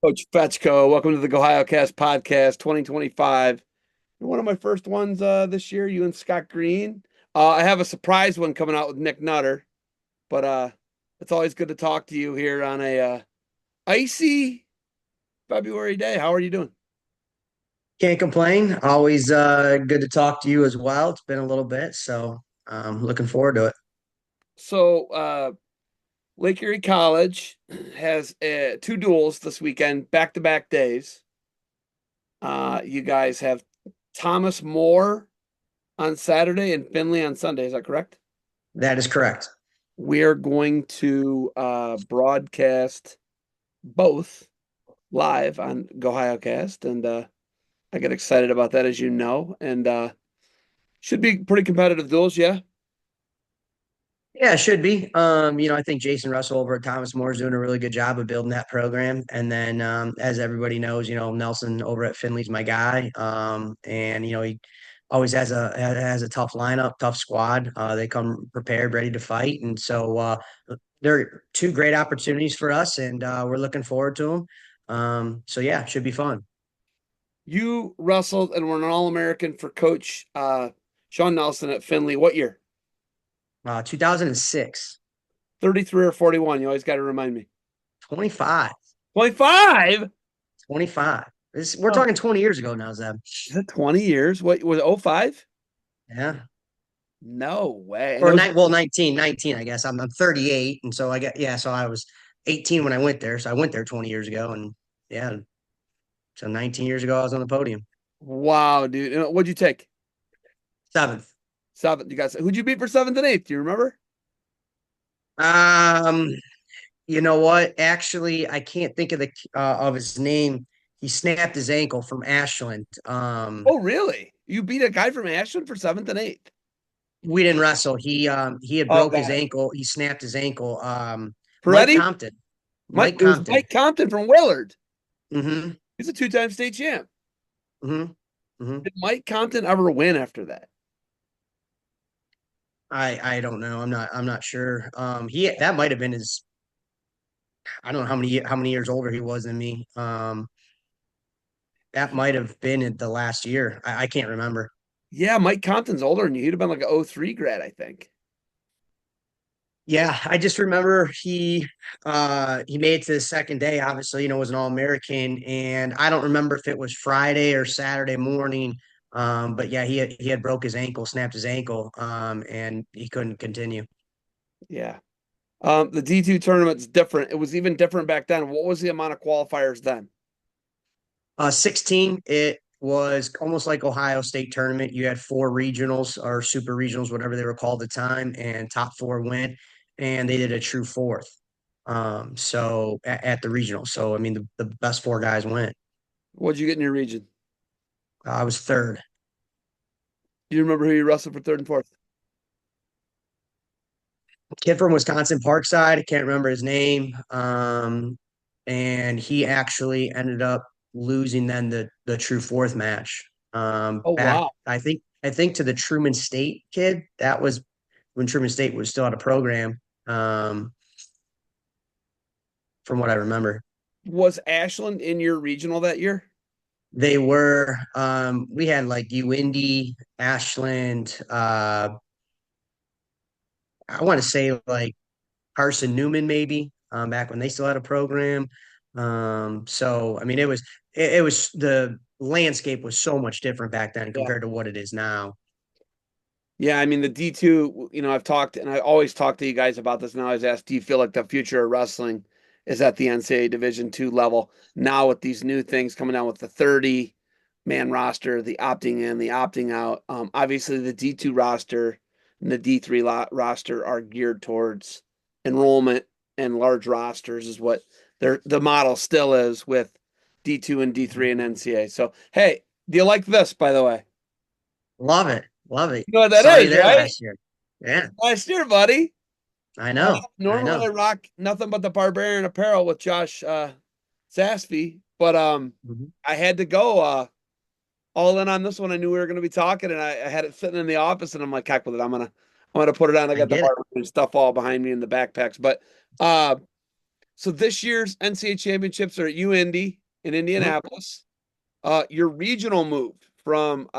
Coach Fechko, welcome to the GOhioCast podcast 2025. You're one of my first ones this year, you and Scott Green. I have a surprise one coming out with Nick Nutter, but it's always good to talk to you here on a icy February day. How are you doing? Can't complain. Always good to talk to you as well. It's been a little bit, so looking forward to it. So, Lake Erie College has two duels this weekend, back-to-back days. You guys have Thomas More on Saturday and Finley on Sunday. Is that correct? That is correct. We are going to broadcast both live on GoHioCast, and I get excited about that, as you know, and should be pretty competitive duels. Yeah, Yeah, it should be. I think Jason Russell over at Thomas More is doing a really good job of building that program. And then, as everybody knows, Nelson over at Finley's my guy. And he always has a tough lineup, tough squad. They come prepared, ready to fight, and so they're two great opportunities for us, and we're looking forward to them. So yeah, should be fun. you wrestled and were an All-American for Coach Sean Nelson at Finley. What year? 2006. 33 or 41? You always got to remind me. 25. 25? 25. We're Oh, talking 20 years ago now, Zeb. is it 20 years? What was it, 05? Yeah. No way. And it Or was night, well, 19, I guess. I'm 38. And so I get, yeah, so I was 18 when I went there. So I went there 20 years ago. And yeah, so 19 years ago, I was on the podium. wow, dude. What'd you take? Seventh. Seventh. You guys, who'd you beat for seventh and eighth? Do you remember? Um, you know what? Actually, I can't think of his name. He snapped his ankle from Ashland. Oh, really? You beat a guy from Ashland for seventh and eighth? We didn't wrestle. He had Oh, broke his God. ankle. He snapped his ankle. Mike Peretti? Compton. Mike, Mike it was Compton. Mike Compton from Willard. Mm-hmm. He's a two-time state champ. Mm-hmm. Mm-hmm. Did Mike Compton ever win after that? I don't know. I'm not sure. He that might have been his. I don't know how many years older he was than me. That might have been in the last year. I can't remember. Yeah, Mike Compton's older than you. He'd have been like an '03 grad, I think. Yeah, I just remember he made it to the second day. Obviously, was an All-American, and I don't remember if it was Friday or Saturday morning. But yeah, he had broke his ankle, snapped his ankle, and he couldn't continue. Yeah. The D2 tournament's different. It was even different back then. What was the amount of qualifiers then? 16, it was almost like Ohio State tournament. You had four regionals or super regionals, whatever they were called at the time, and top four went, and they did a true fourth. So at the regional. So I mean, the best four guys went. What'd you get in your region? I was third. Do you remember who you wrestled for third and fourth? Kid from Wisconsin, Parkside. I can't remember his name. And he actually ended up losing then the true fourth match. Oh, Back wow. I think to the Truman State kid. That was when Truman State was still out of program. Um, from what I remember, Was Ashland in your regional that year? they were. We had like UIndy, Ashland. I want to say like Carson Newman maybe. Back when they still had a program. So I mean, it was the landscape was so much different back then Yeah. compared to what it is now. Yeah, I mean the D2, I've talked and I always talk to you guys about this and I always ask, do you feel like the future of wrestling is at the NCAA Division two level now with these new things coming out with the 30 man roster, the opting in, the opting out. Obviously the D2 roster and the D3 roster are geared towards enrollment and large rosters is what the model still is with D2 and D3 and NCAA. So, hey, do you like this, by the way? Love it, love it. You know what that Saw you is, there right? last year. Yeah, Last year, buddy. I know, I Normally I know. rock nothing but the Barbarian apparel with Josh Sassby, but Mhm. I had to go all in on this one. I knew we were going to be talking, and I had it sitting in the office, and I'm like, heck with it. I'm gonna put it on. I I got the get it. Barbarian stuff all behind me in the backpacks, but uh, So this year's NCAA championships are at UIndy in Mhm. Indianapolis. Your regional moved from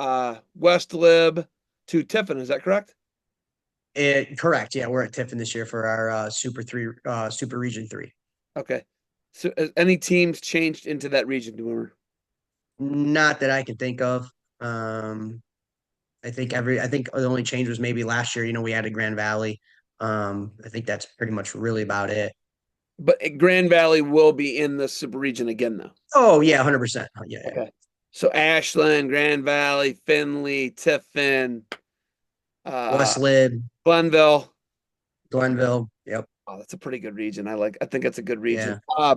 West Lib to Tiffin. Is that correct? Correct. Yeah, we're at Tiffin this year for our Super Region 3. Okay. So any teams changed into that region? Do you remember? Not that I can think of. Um, I think the only change was maybe last year, we added Grand Valley. I think that's pretty much really about it. But Grand Valley will be in the super region again, though. Oh yeah, 100%. Yeah, yeah. Okay. So Ashland, Grand Valley, Findlay, Tiffin, uh, West Lib, Glenville. Glenville. Yep. Oh, that's a pretty good region. I think it's a good region. Yeah.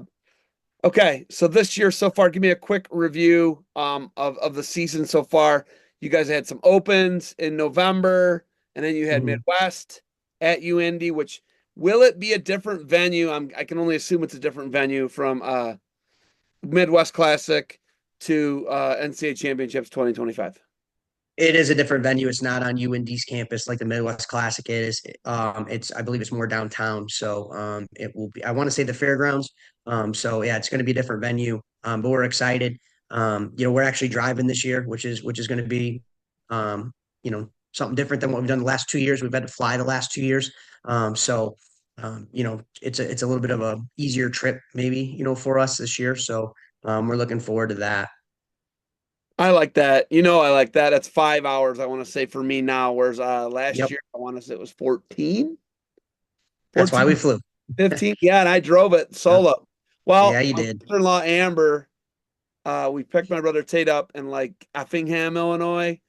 Okay, so this year so far, give me a quick review of the season so far. You guys had some opens in November, and then you had Mhm. Midwest at UIndy, which will it be a different venue? I can only assume it's a different venue from Midwest Classic to NCAA Championships 2025. It is a different venue. It's not on UND's campus like the Midwest Classic is. I believe it's more downtown. So it will be, I want to say the fairgrounds. So yeah, it's going to be a different venue. But we're excited. We're actually driving this year, which is going to be, um, something different than what we've done the last 2 years. We've had to fly the last 2 years. It's a little bit of a easier trip maybe, for us this year. So we're looking forward to that. I like that. I like that. That's 5 hours, I want to say, for me now, whereas last Yep. year, I want to say it was 14, That's why we 14, flew. 15. Yeah, and I drove it Yep. solo. Yeah, Well, you my did. sister-in-law, Amber, we picked my brother Tate up in like Effingham, Illinois,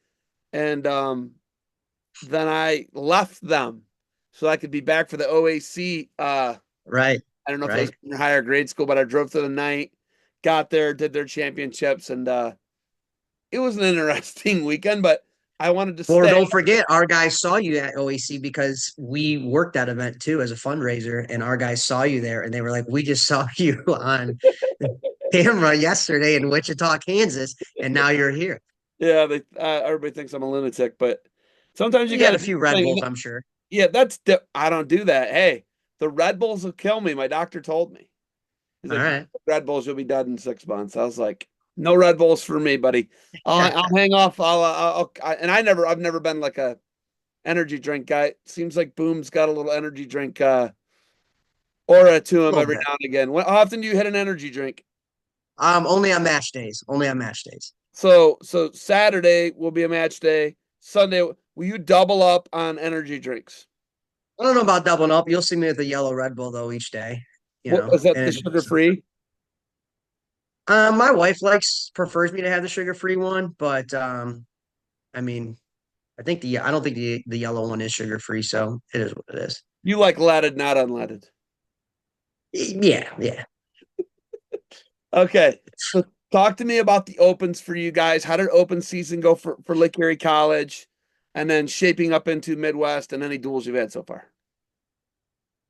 and then I left them so I could be back for the OAC. Right. I don't know if it was Right. in higher grade school, but I drove through the night, got there, did their championships, and it was an interesting weekend. But I wanted to Well, stay. don't forget, our guys saw you at OAC because we worked that event too as a fundraiser, and our guys saw you there, and they were like, "We just saw you on camera yesterday in Wichita, Kansas, and now you're here." Yeah, everybody thinks I'm a lunatic, but sometimes you You got had to a do few the Red thing. Bulls, I'm sure. Yeah, I don't do that. Hey, the Red Bulls will kill me. My doctor told me. He's All like, right. Red Bulls, you'll be dead in 6 months. I was like, no Red Bulls for me, buddy. I'll hang off. And I've never been like a energy drink guy. Seems like Boom's got a little energy drink aura to A him little every bit. now and again. How often do you hit an energy drink? Only on match days. Only on match days. So Saturday will be a match day. Sunday, will you double up on energy drinks? I don't know about doubling up. You'll see me with a yellow Red Bull though each day. What is that? The And sugar free? my wife prefers me to have the sugar-free one, but I mean, I don't think the yellow one is sugar free, so it is what it is. You like leaded, not unleaded. Yeah, yeah. Okay. So talk to me about the opens for you guys. How did open season go for Lake Erie College? And then shaping up into Midwest and any duels you've had so far.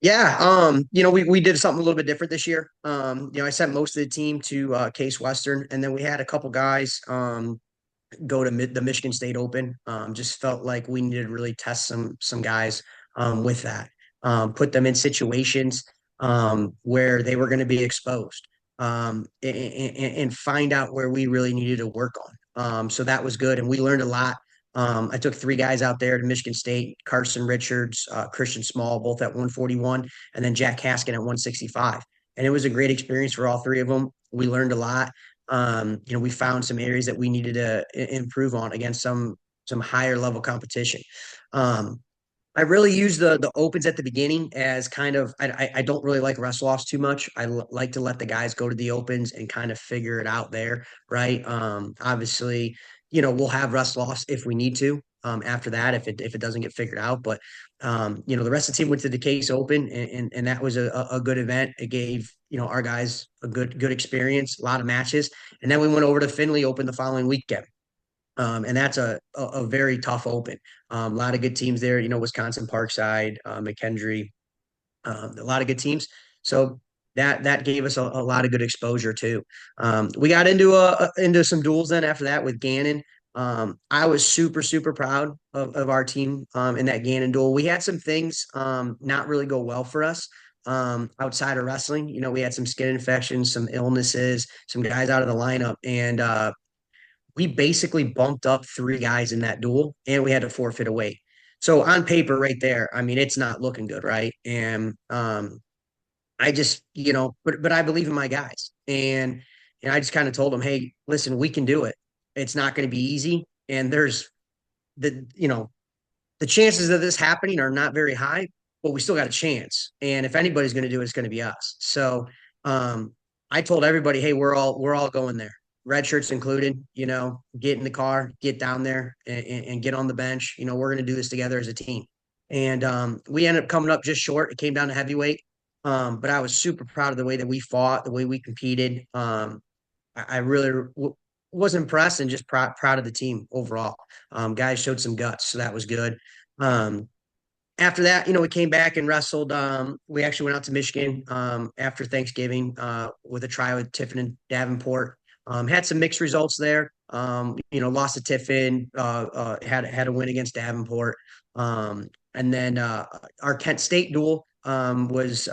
Yeah, we did something a little bit different this year. I sent most of the team to Case Western, and then we had a couple guys go to the Michigan State Open. Just felt like we needed to really test some guys with that. Put them in situations where they were going to be exposed, and find out where we really needed to work on. So that was good, and we learned a lot. I took three guys out there to Michigan State: Carson Richards, Christian Small, both at 141, and then Jack Haskin at 165. And it was a great experience for all three of them. We learned a lot. We found some areas that we needed to improve on against some higher level competition. Um, I really use the opens at the beginning as kind of I don't really like wrestle offs too much. Like to let the guys go to the opens and kind of figure it out there, right? Obviously, we'll have wrestle offs if we need to. After that, if it doesn't get figured out, but the rest of the team went to the Case Open, and that was a good event. It gave our guys a good experience, a lot of matches, and then we went over to Findlay Open the following weekend. And that's a very tough open. A lot of good teams there, Wisconsin Parkside, McKendree, a lot of good teams. So that gave us a lot of good exposure too. We got into some duels then after that with Gannon. I was super proud of our team in that Gannon duel. We had some things not really go well for us. outside of wrestling. We had some skin infections, some illnesses, some guys out of the lineup, and we basically bumped up three guys in that duel, and we had to forfeit a weight. So on paper, right there, I mean, it's not looking good, right? And I just, but I believe in my guys, and I just kind of told them, hey, listen, we can do it. It's not going to be easy, and there's the chances of this happening are not very high, but we still got a chance. And if anybody's going to do it, it's going to be us. So um, I told everybody, hey, we're all going there. Red shirts included, get in the car, get down there and get on the bench. We're going to do this together as a team. And we ended up coming up just short. It came down to heavyweight. But I was super proud of the way that we fought, the way we competed. I really was impressed and just proud of the team overall. Guys showed some guts, so that was good. Um, After that, we came back and wrestled. We actually went out to Michigan after Thanksgiving with a try with Tiffin Davenport. Had some mixed results there. Lost to Tiffin. Had a win against Davenport. And then our Kent State duel was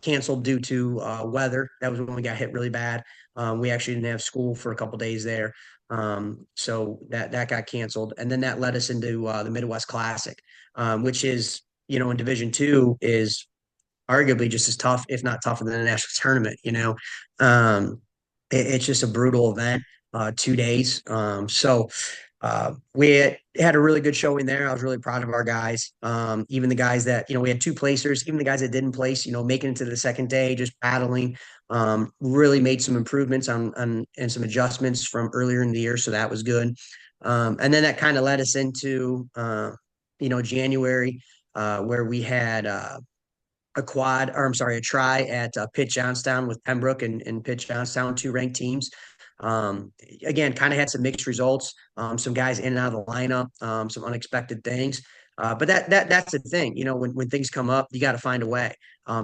canceled due to weather. That was when we got hit really bad. We actually didn't have school for a couple days there, so that got canceled, and then that led us into the Midwest Classic, which is in Division II is arguably just as tough, if not tougher, than the national tournament. It's just a brutal event, 2 days. We had a really good showing there. I was really proud of our guys. Even the guys that, we had two placers, even the guys that didn't place, making it to the second day, just battling, really made some improvements and some adjustments from earlier in the year. So that was good. And then that kind of led us into, January, where we had, a try at Pitt Johnstown with Pembroke and Pitt Johnstown, two ranked teams. Again, kind of had some mixed results. Some guys in and out of the lineup, some unexpected things. But that's the thing, when things come up, you got to find a way.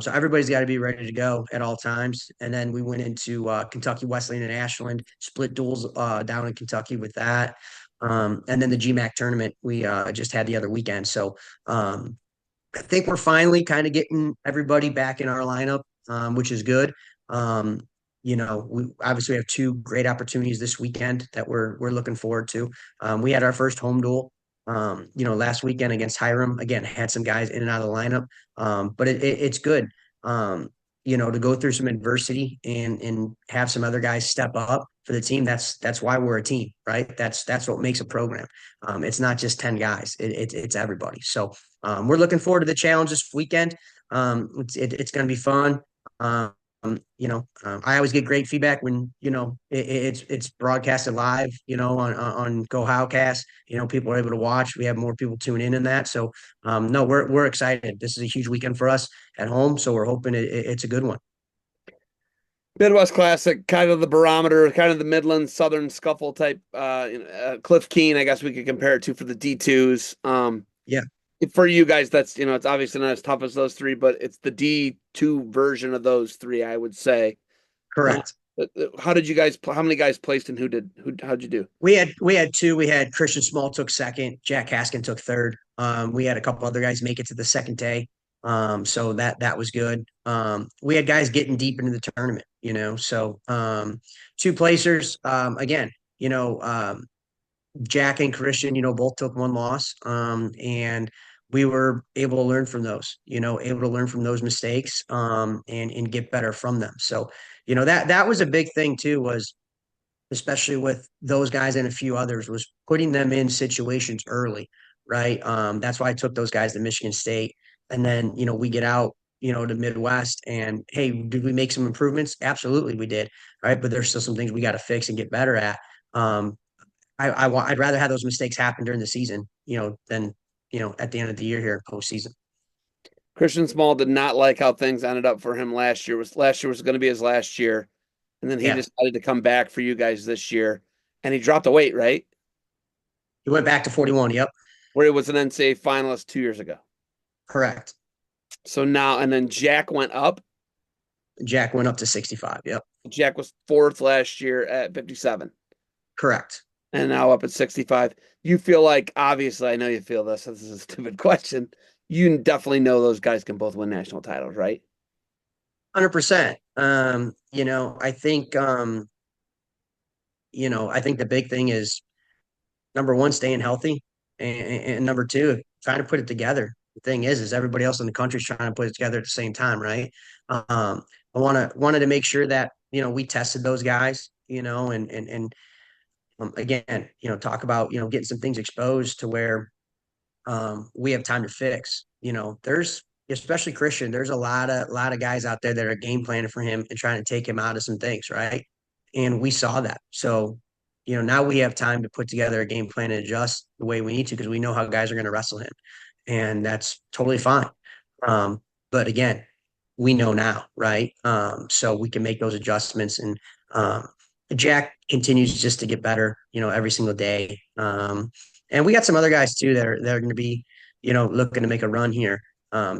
So everybody's got to be ready to go at all times. And then we went into Kentucky Wesleyan and Ashland, split duels down in Kentucky with that. And then the GMAC tournament we just had the other weekend. So I think we're finally kind of getting everybody back in our lineup, which is good. Um, we obviously have two great opportunities this weekend that we're looking forward to. We had our first home duel, last weekend against Hiram. Again, had some guys in and out of the lineup, but it's good. To go through some adversity and have some other guys step up for the team. That's why we're a team, right? That's what makes a program. It's not just 10 guys. It's everybody. So we're looking forward to the challenge this weekend. It's going to be fun. I always get great feedback when it's broadcasted live. On GOhioCast. People are able to watch. We have more people tune in that. So no, we're excited. This is a huge weekend for us at home. So we're hoping it's a good one. Midwest Classic, kind of the barometer, kind of the Midland Southern Scuffle type. Cliff Keen, I guess we could compare it to for the D2s. Yeah, For you guys, that's it's obviously not as tough as those three, but it's the D2 version of those three, I would say. Uh, correct. how did you guys? How many guys placed and who did? How'd you do? We had two. We had Christian Small took second. Jack Haskin took third. We had a couple other guys make it to the second day. So that was good. We had guys getting deep into the tournament. So two placers. Again, Jack and Christian, both took one loss. And we were able to learn from those. Able to learn from those mistakes. And get better from them. So that was a big thing too. Was especially with those guys and a few others, was putting them in situations early, right? That's why I took those guys to Michigan State. And then, we get out, to Midwest and hey, did we make some improvements? Absolutely, we did. Right. But there's still some things we got to fix and get better at. I'd rather have those mistakes happen during the season, than, at the end of the year here postseason. Christian Small did not like how things ended up for him last year. Last year was going to be his last year, and then he Yeah. decided to come back for you guys this year, and he dropped the weight, right? He went back to 41. Yep. Where he was an NCAA finalist 2 years ago. Correct. So now, and then Jack went up. Jack went up to 65. Yep. Jack was fourth last year at 57, Correct. and now up at 65. You feel like, obviously, I know you feel this. This is a stupid question. You definitely know those guys can both win national titles, right? 100%. I think the big thing is number one, staying healthy, and number two, trying to put it together. The thing is everybody else in the country is trying to put it together at the same time, right? I wanted to make sure that we tested those guys, and again, talk about getting some things exposed to where we have time to fix. There's especially Christian. There's a lot of guys out there that are game planning for him and trying to take him out of some things, right? And we saw that. So, now we have time to put together a game plan and adjust the way we need to because we know how guys are going to wrestle him, and that's totally fine. Um, but again, we know now, right? So we can make those adjustments, and um, Jack continues just to get better, every single day. And we got some other guys too that are going to be, looking to make a run here.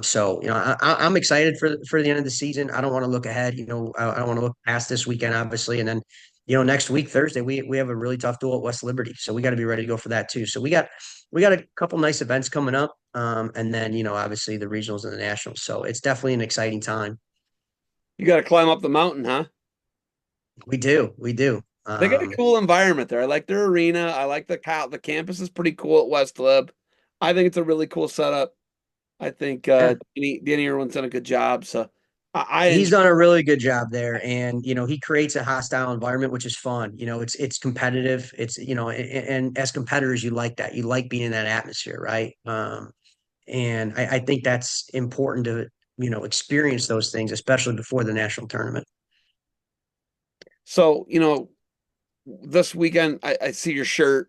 So I'm excited for the end of the season. I don't want to look ahead. I don't want to look past this weekend, obviously, and then next week Thursday we have a really tough duel at West Liberty, so we got to be ready to go for that too. So we got a couple nice events coming up, and then obviously the regionals and the nationals. So it's definitely an exciting time. You got to climb up the mountain, huh? We do. They got a cool environment there. I like their arena. I like the campus is pretty cool at West Lib. I think it's a really cool setup. I think Yeah, Danny Irwin's done a good job. So I he's enjoy. done a really good job there, and he creates a hostile environment, which is fun. It's competitive. It's and as competitors, you like that. You like being in that atmosphere, right? And I think that's important to experience those things, especially before the national tournament. So this weekend I see your shirt.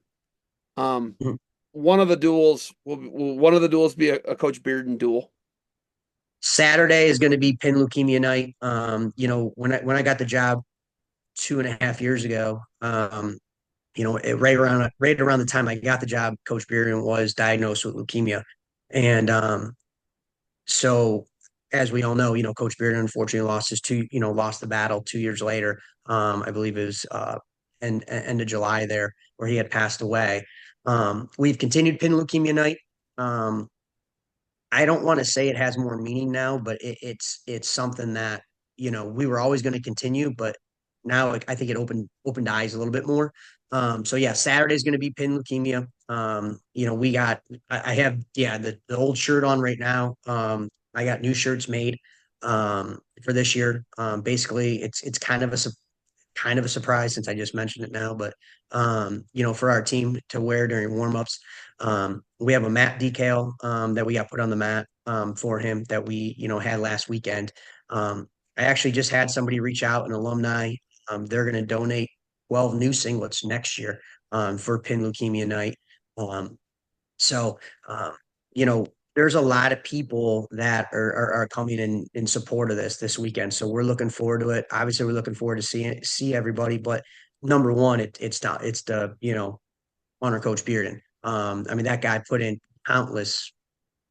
Um, Mhm. one of the duels be a Coach Bearden duel. Saturday is going to be pin leukemia night. When I got the job 2.5 years ago, right around the time I got the job, Coach Bearden was diagnosed with leukemia, and so as we all know, Coach Bearden unfortunately lost the battle 2 years later. I believe it was end of July there where he had passed away. We've continued pin leukemia night. Um, I don't want to say it has more meaning now, but it's something that we were always going to continue, but now I think it opened eyes a little bit more. So yeah, Saturday's going to be pin leukemia. We got I have the old shirt on right now. I got new shirts made for this year. Basically, it's kind of a surprise since I just mentioned it now, but for our team to wear during warmups. We have a mat decal that we got put on the mat for him that we had last weekend. I actually just had somebody reach out, an alumni. They're going to donate 12 new singlets next year for Pin Leukemia Night. Um, so, um, you know, there's a lot of people that are coming in support of this weekend. So we're looking forward to it. Obviously, we're looking forward to see everybody. But number one, it's the honor Coach Bearden. I mean, that guy put in countless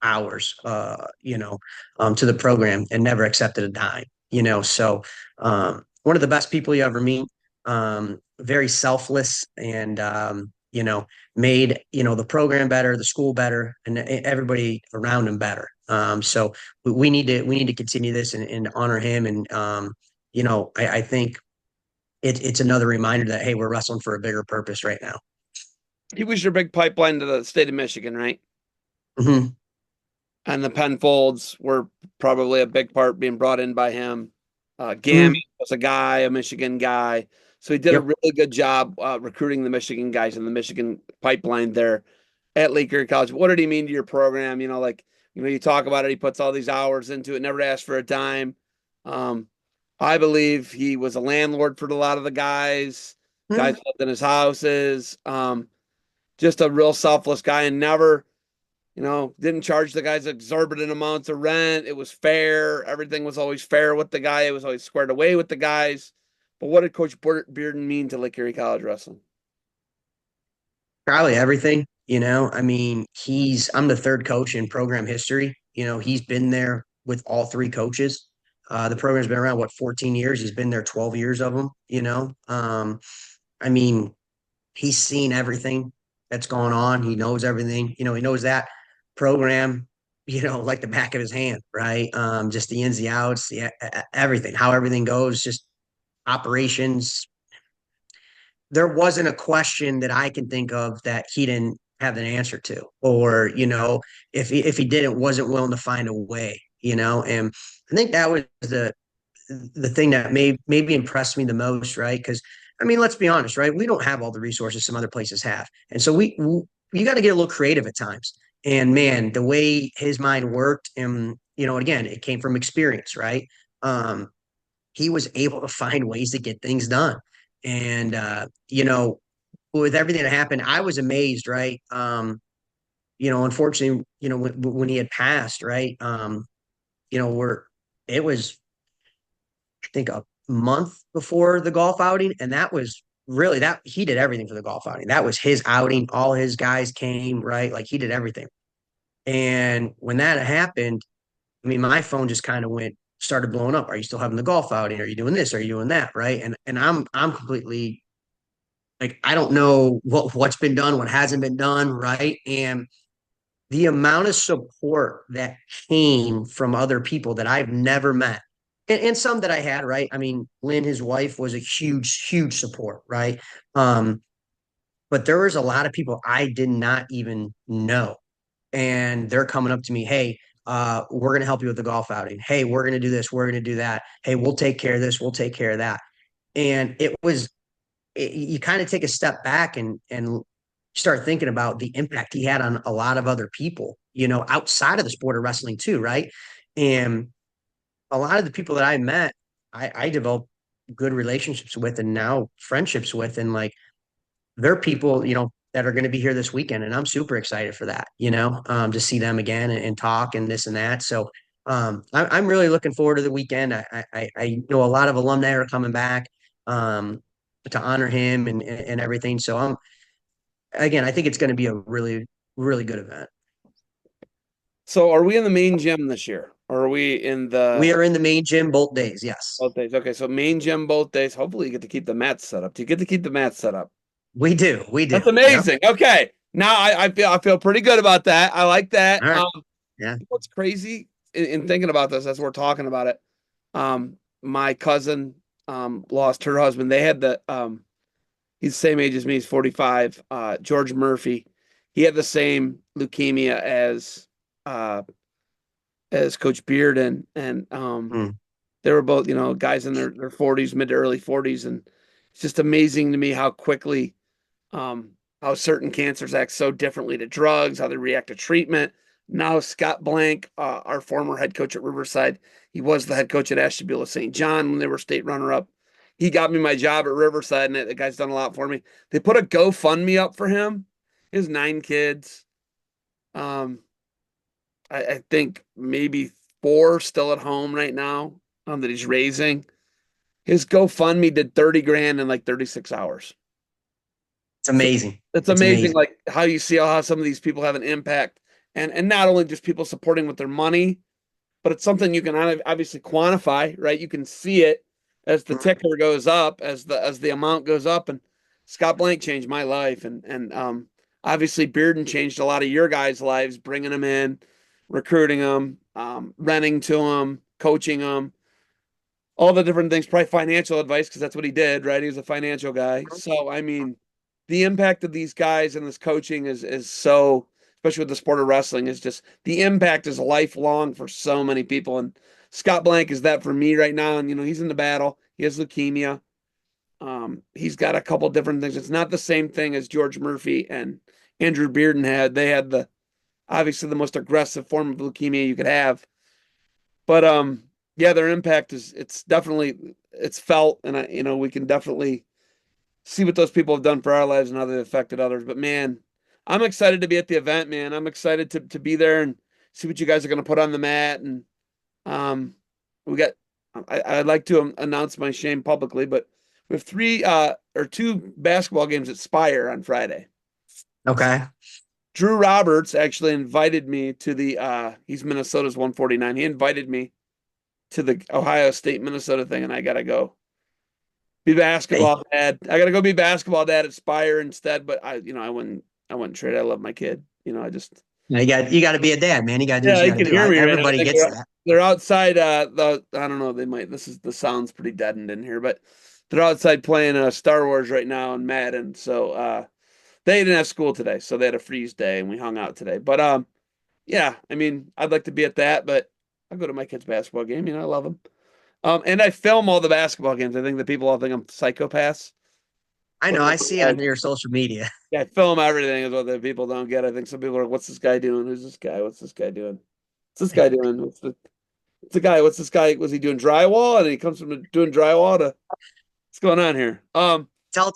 hours, to the program and never accepted a dime. So one of the best people you ever meet. Very selfless and made the program better, the school better, and everybody around him better. So we need to continue this and honor him. And I think it's another reminder that hey, we're wrestling for a bigger purpose right now. He was your big pipeline to the state of Michigan, right? Mhm. And the Penfolds were probably a big part being brought in by him. Gammy Mhm. was a Michigan guy. So he did a Yep. really good job recruiting the Michigan guys in the Michigan pipeline there at Lake Erie College. What did he mean to your program? You talk about it. He puts all these hours into it, never asked for a dime. Um, I believe he was a landlord for a lot of the guys. Guys Mhm. lived in his houses. Just a real selfless guy and never didn't charge the guys exorbitant amounts of rent. It was fair. Everything was always fair with the guy. It was always squared away with the guys. But what did Coach Bearden mean to Lake Erie College wrestling? Probably everything. I mean, I'm the third coach in program history. He's been there with all three coaches. The program's been around, what, 14 years? He's been there 12 years of them. I mean, he's seen everything that's going on. He knows everything. He knows that program. like the back of his hand, right? Just the ins, the outs, everything, how everything goes, just operations. There wasn't a question that I can think of that he didn't have an answer to, or if he didn't, wasn't willing to find a way, and I think that was the thing that maybe impressed me the most, right? Because I mean, let's be honest, right? We don't have all the resources some other places have, and so you got to get a little creative at times. And man, the way his mind worked, and again, it came from experience, right? Um, he was able to find ways to get things done, and with everything that happened, I was amazed, right? Unfortunately, when he had passed, right? We're it was I think a month before the golf outing, and that was really that he did everything for the golf outing. That was his outing. All his guys came, right? Like he did everything. And when that happened, I mean, my phone just kind of started blowing up. Are you still having the golf outing? Are you doing this? Are you doing that? Right? And I'm completely like I don't know what's been done, what hasn't been done, right? And the amount of support that came from other people that I've never met, and some that I had, right? I mean, Lynn, his wife, was a huge, huge support, right? Um, but there was a lot of people I did not even know, and they're coming up to me, hey, we're going to help you with the golf outing. Hey, we're going to do this. We're going to do that. Hey, we'll take care of this. We'll take care of that. And you kind of take a step back and start thinking about the impact he had on a lot of other people, outside of the sport of wrestling too, right? And a lot of the people that I met, I developed good relationships with and now friendships with, and like they're people, that are going to be here this weekend, and I'm super excited for that, to see them again and talk and this and that. So I'm really looking forward to the weekend. I know a lot of alumni are coming back um, to honor him and everything. So again, I think it's going to be a really, really good event. So are we in the main gym this year? Or are we in We the are in the main gym both days. Yes, both days? Okay, so main gym both days. Hopefully you get to keep the mats set up. Do you get to keep the mats set up? we do. We That's do. Yep. amazing. Okay. Now I feel pretty good about that. I like that. All right. Yeah. What's crazy in thinking about this as we're talking about it. My cousin lost her husband. They had he's the same age as me, he's 45. George Murphy. He had the same leukemia uh as Coach Bearden, and Mm. they were both, guys in their 40s, mid to early 40s, and it's just amazing to me how quickly um, how certain cancers act so differently to drugs, how they react to treatment. Now, Scott Blank, our former head coach at Riverside, he was the head coach at Ashtabula St. John when they were state runner up. He got me my job at Riverside, and the guy's done a lot for me. They put a GoFundMe up for him. He has 9 kids. Um, I think maybe 4 still at home right now that he's raising. His GoFundMe did 30 grand in like 36 hours. It's So amazing. it's It's amazing, amazing. like how you see how some of these people have an impact, and not only just people supporting with their money, but it's something you can obviously quantify, right? You can see it as the ticker goes up, as the amount goes up. And Scott Blank changed my life, and obviously Bearden changed a lot of your guys' lives, bringing them in, recruiting them, renting to them, coaching them, all the different things, probably financial advice because that's what he did, right? He was a financial guy. So I mean, the impact of these guys and this coaching is so, especially with the sport of wrestling, is just the impact is lifelong for so many people. And Scott Blank is that for me right now. And he's in the battle. He has leukemia. He's got a couple different things. It's not the same thing as George Murphy and Andrew Bearden had. They had the obviously the most aggressive form of leukemia you could have. But yeah, their impact it's definitely it's felt, and we can definitely see what those people have done for our lives and how they've affected others. But man, I'm excited to be at the event, man. I'm excited to be there and see what you guys are going to put on the mat. And um, we got I'd like to announce my shame publicly, but we have 2 basketball games at Spire on Friday. Okay. Drew Roberts actually invited me to the he's Minnesota's 149. He invited me to the Ohio State Minnesota thing, and I gotta go be Hey, basketball dad. I gotta go be basketball dad at Spire instead. But I wouldn't trade. I love my kid. I just You got to be a dad, man. You got to do what Yeah, you you got to can do. hear me right now. I Everybody think gets that. they're outside. I don't know. They might. This is the sound's pretty deadened in here, but they're outside playing Star Wars right now in Madden. So they didn't have school today, so they had a freeze day, and we hung out today. But yeah, I mean, I'd like to be at that, but I go to my kid's basketball game. You know, I love them. And I film all the basketball games. I think the people all think I'm psychopaths, I but know. I see on your social media. yeah, I film everything is what the people don't get. I think some people are like, "What's this guy doing? Who's this guy? What's this guy doing? What's this guy doing? What's the guy? What's this guy? Was he doing drywall? And he comes from doing drywall to what's going on here? Tell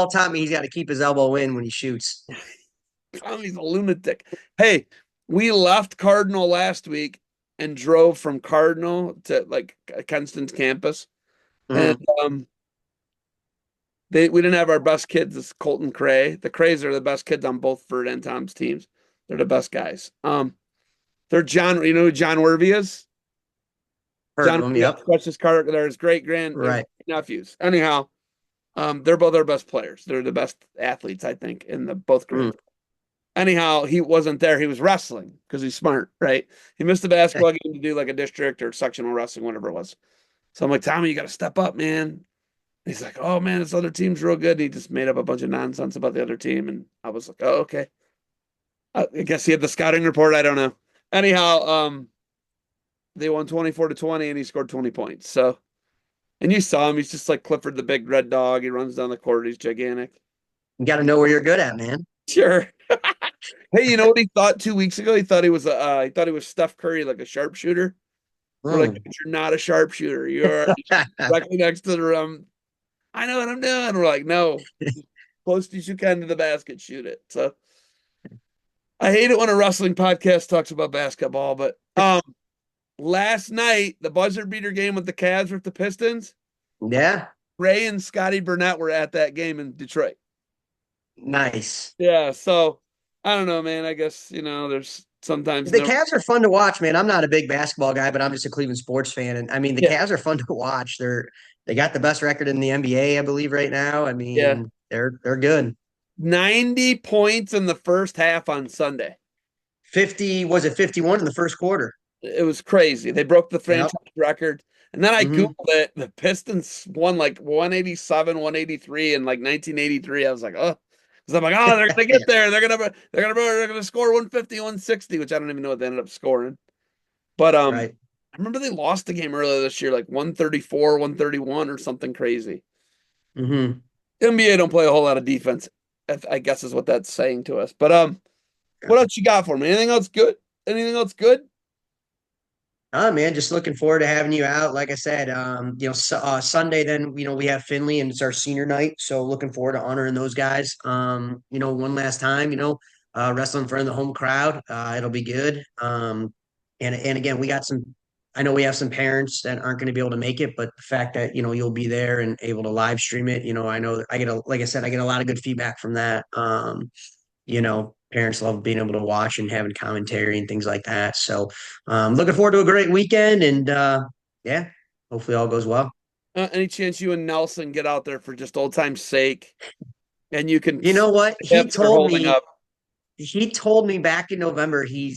Tommy he's got to keep his elbow in when he shoots. Tommy's a lunatic. Hey, we left Cardinal last week and drove from Cardinal to like Kenston's campus, and Mhm. um, we didn't have our best kids. It's Colton Cray. The Crays are the best kids on both Ferd and Tom's teams. They're the best guys. They're John. You know who John Wervey is? Heard John of him. Wervey, Yep. Precious Carter. They're his they're Right. nephews. Anyhow, they're both our best players. They're the best athletes, I think, in the both Mm. grades. Anyhow, he wasn't there. He was wrestling because he's smart, right? He missed the basketball game to do like a district or sectional wrestling, whatever it was. So I'm like, Tommy, you got to step up, man. He's like, oh man, this other team's real good. And he just made up a bunch of nonsense about the other team, and I was like, oh okay. I guess he had the scouting report. I don't know. Anyhow, they won 24-20, and he scored 20 points. So, and you saw him. He's just like Clifford the Big Red Dog. He runs down the court. He's gigantic. You got to know where you're good at, man. Sure. Hey, you know what he thought 2 weeks ago? He thought he was Steph Curry, like a sharpshooter. We're like, Mm. you're not a sharpshooter. You're directly next to the rim. I know what I'm doing. We're like, no, close as you can to the basket, shoot it. So I hate it when a wrestling podcast talks about basketball, but last night the buzzer beater game with the Cavs with the Pistons, Yeah. Ray and Scotty Burnett were at that game in Detroit. Nice. Yeah, so I don't know, man. I guess there's sometimes The no. Cavs are fun to watch, man. I'm not a big basketball guy, but I'm just a Cleveland sports fan. And I mean, the Yeah, Cavs are fun to watch. They got the best record in the NBA, I believe, right now. I yeah. mean, they're good. 90 points in the first half on Sunday. 50, was it 51 in the first quarter? It was crazy. They broke the Yep. franchise record. And then I Googled Hmm. it. The Pistons won like 187, 183 in like 1983. I was like, oh, because I'm like, oh, they're gonna get there. They're gonna score 150, 160, which I don't even know what they ended up scoring. But Right. I remember they lost the game earlier this year, like 134, 131 or something crazy. Hmm. NBA don't play a whole lot of defense, I guess is what that's saying to us. But what else you got for me? Anything else good? Anything else good? Oh man, just looking forward to having you out. Like I said, Sunday then we have Finley and it's our senior night, so looking forward to honoring those guys. One last time, wrestling in front of the home crowd. It'll be good. And again, we got some. I know we have some parents that aren't going to be able to make it, but the fact that you'll be there and able to live stream it, I know I get like I said, I get a lot of good feedback from that. Parents love being able to watch and having commentary and things like that. So, looking forward to a great weekend and yeah, hopefully all goes well. Any chance you and Nelson get out there for just old time's sake, and you can You know what? hips are holding up? He told me back in November he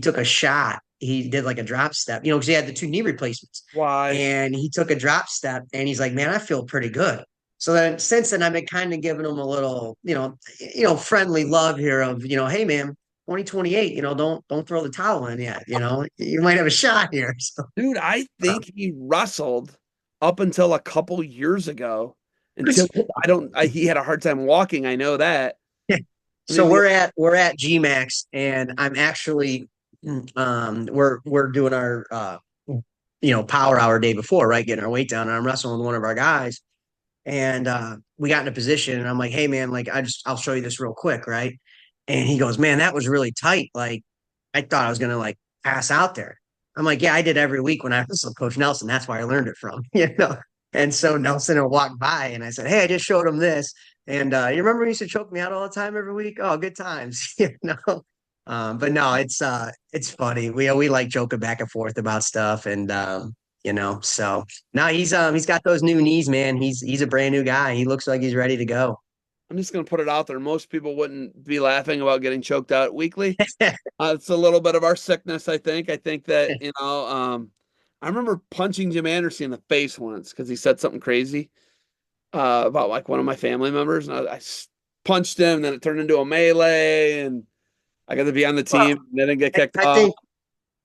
took a shot. He did like a drop step, because he had the two knee replacements. Why? And he took a drop step and he's like, man, I feel pretty good. So then since then I've been kind of giving him a little, friendly love here of, hey man, 2028, don't throw the towel in yet. You might have a shot here. So Dude, I um, think he wrestled up until a couple years ago. Until he had a hard time walking. I know that. I so mean, we're at GMAX and I'm actually we're doing our power hour day before, right? Getting our weight down. And I'm wrestling with one of our guys. And we got in a position and I'm like, hey man, like I'll show you this real quick, right? And he goes, man, that was really tight. Like I thought I was gonna like pass out there. I'm like, yeah, I did every week when I was with Coach Nelson. That's where I learned it from, And so Nelson will walk by and I said, hey, I just showed him this. And you remember he used to choke me out all the time every week? Oh, good times, But no, it's funny. We like joking back and forth about stuff and so now he's got those new knees, man. He's a brand new guy. He looks like he's ready to go. I'm just going to put it out there. Most people wouldn't be laughing about getting choked out weekly. It's a little bit of our sickness, I think. I think that, I remember punching Jim Anderson in the face once because he said something crazy about like one of my family members. And punched him, then it turned into a melee, and I got to be on the Well, team and didn't get I kicked I off. think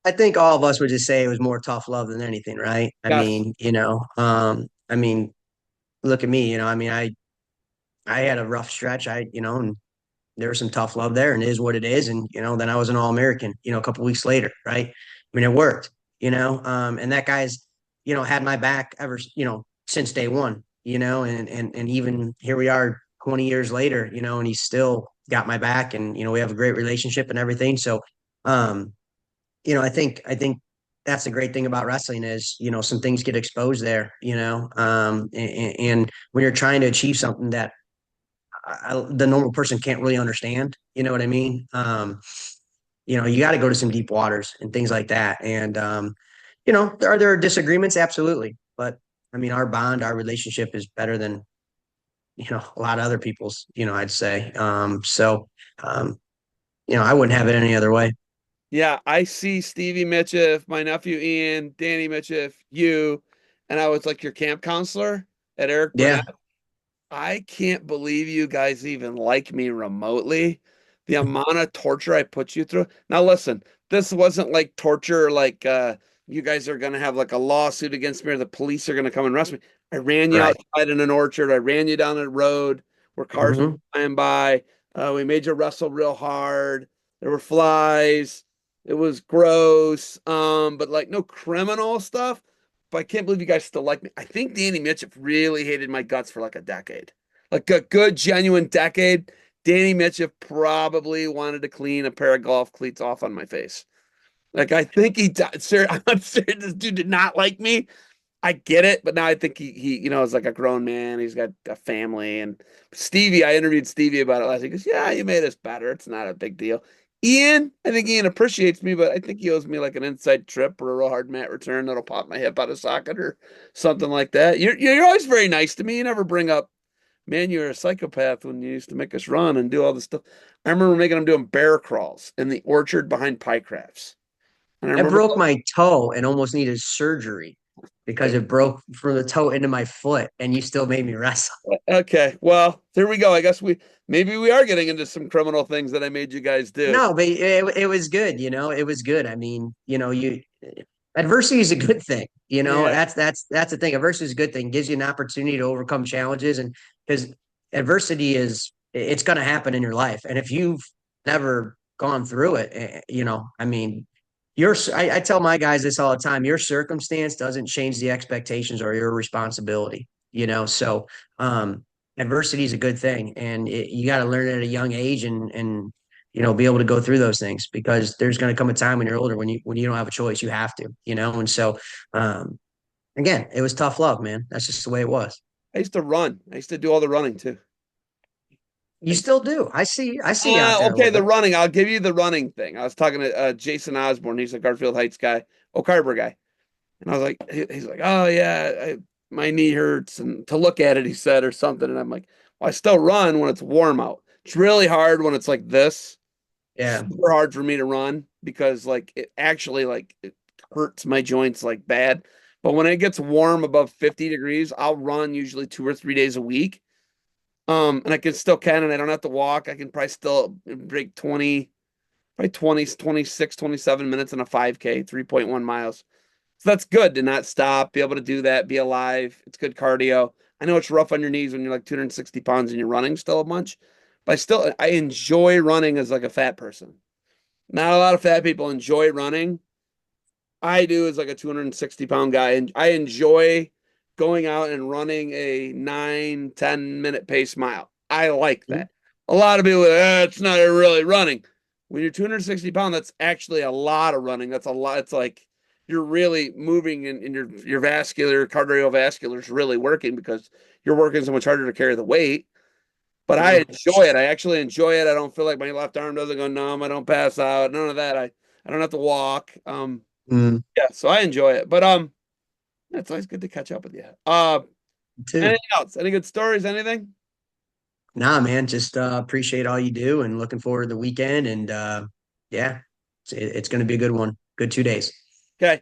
I think all of us would just say it was more tough love than anything, right? Yes. I mean, look at me, I had a rough stretch. And there was some tough love there, and it is what it is. And then I was an All-American, a couple weeks later, right? I mean, it worked, and that guy's, had my back ever, since day one, and even here we are 20 years later, and he's still got my back, and we have a great relationship and everything. So, um, I think that's the great thing about wrestling is, some things get exposed there, and when you're trying to achieve something that the normal person can't really understand. You know what I mean? You got to go to some deep waters and things like that. And are there disagreements? Absolutely, but I mean, our bond, our relationship is better than a lot of other people's. I'd say. Um, I wouldn't have it any other way. Yeah, I see Stevie Mitchell, my nephew Ian, Danny Mitchell, you, and I was like your camp counselor at Eric Yeah. Burnett. I can't believe you guys even like me remotely. The amount of torture I put you through. Now listen, this wasn't like torture like you guys are gonna have like a lawsuit against me or the police are gonna come and arrest me. I ran you Right. outside in an orchard. I ran you down a road where cars were Hmm. flying by. We made you wrestle real hard. There were flies. It was gross. But like no criminal stuff. But I can't believe you guys still like me. I think Danny Mitchell really hated my guts for like a decade, like a good, genuine decade. Danny Mitchell probably wanted to clean a pair of golf cleats off on my face. Like I think he, sir, I'm serious. This dude did not like me. I get it, but now I think he is like a grown man. He's got a family. And Stevie, I interviewed Stevie about it last week. He goes, "Yeah, you made us better. It's not a big deal." Ian, I think Ian appreciates me, but I think he owes me like an inside trip or a real hard mat return that'll pop my hip out of socket or something like that. You're always very nice to me. You never bring up, man, you're a psychopath when you used to make us run and do all this stuff. I remember making him doing bear crawls in the orchard behind Pie Crafts. And I I remember, broke my toe and almost needed surgery because it broke from the toe into my foot, and you still made me wrestle. okay, well, there we go. I guess maybe we are getting into some criminal things that I made you guys do. No, but it was good, it was good. I mean, you adversity is a good thing. Yeah. That's the thing. Adversity is a good thing. Gives you an opportunity to overcome challenges, and because adversity it's going to happen in your life, and if you've never gone through it, I mean, I tell my guys this all the time. Your circumstance doesn't change the expectations or your responsibility. So adversity is a good thing, and you got to learn it at a young age, and be able to go through those things because there's going to come a time when you're older when you don't have a choice, you have to, and so um, again, it was tough love, man. That's just the way it was. I used to run. I used to do all the running too. You still do. I see you out there a Okay, little the bit. running. I'll give you the running thing. I was talking to Jason Osborne. He's a Garfield Heights guy, Oak Harbor guy, and I was like, he's like, oh yeah, my knee hurts, and to look at it, he said, or something, and I'm like, well, I still run when it's warm out. It's really hard when it's like this. Yeah. Super hard for me to run because like it actually like it hurts my joints like bad. But when it gets warm above 50 degrees, I'll run usually 2 or 3 days a week. And I can still and I don't have to walk. I can probably still break 20, probably 20, 26, 27 minutes in a 5K, 3.1 miles. So that's good to not stop, be able to do that, be alive. It's good cardio. I know it's rough on your knees when you're like 260 pounds and you're running still a bunch, but I enjoy running as like a fat person. Not a lot of fat people enjoy running. I do as like a 260 pound guy, and I enjoy going out and running a 9, 10 minute pace mile. I like that. A lot of people, it's not really running. When you're 260 pounds, that's actually a lot of running. That's a lot. It's like you're really moving and your vascular, cardiovascular is really working because you're working so much harder to carry the weight. But I Mhm. enjoy it. I actually enjoy it. I don't feel like my left arm doesn't go numb. I don't pass out. None of that. I don't have to walk. Mm, Yeah, so I enjoy it. But it's always good to catch up with you. Anything too. else? Any good stories? Anything? Nah, man, just appreciate all you do and looking forward to the weekend. And yeah, it's going to be a good one. Good 2 days. Okay.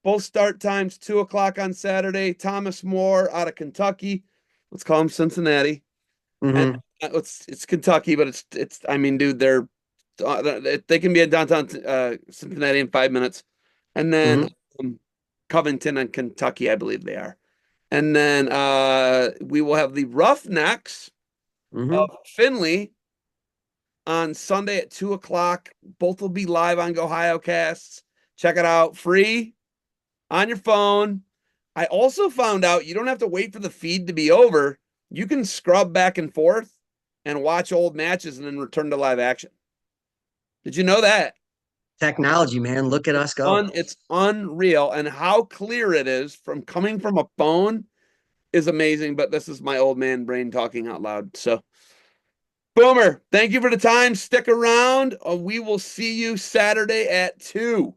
Both start times 2 o'clock on Saturday. Thomas More out of Kentucky. Let's call him Cincinnati. And Hmm. it's Kentucky, but it's. I mean, dude, they can be in downtown Cincinnati in 5 minutes, and then Hmm. Covington and Kentucky, I believe they are. And then we will have the Roughnecks Hmm. of Finley on Sunday at 2 o'clock. Both will be live on GohioCasts. Check it out, free on your phone. I also found out you don't have to wait for the feed to be over. You can scrub back and forth and watch old matches and then return to live action. Did you know that? Technology, man. Look at us go. It's unreal. And how clear it is from coming from a phone is amazing. But this is my old man brain talking out loud. So, Boomer, thank you for the time. Stick around. We will see you Saturday at 2.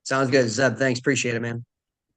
Sounds good, Zeb. Thanks. Appreciate it, man.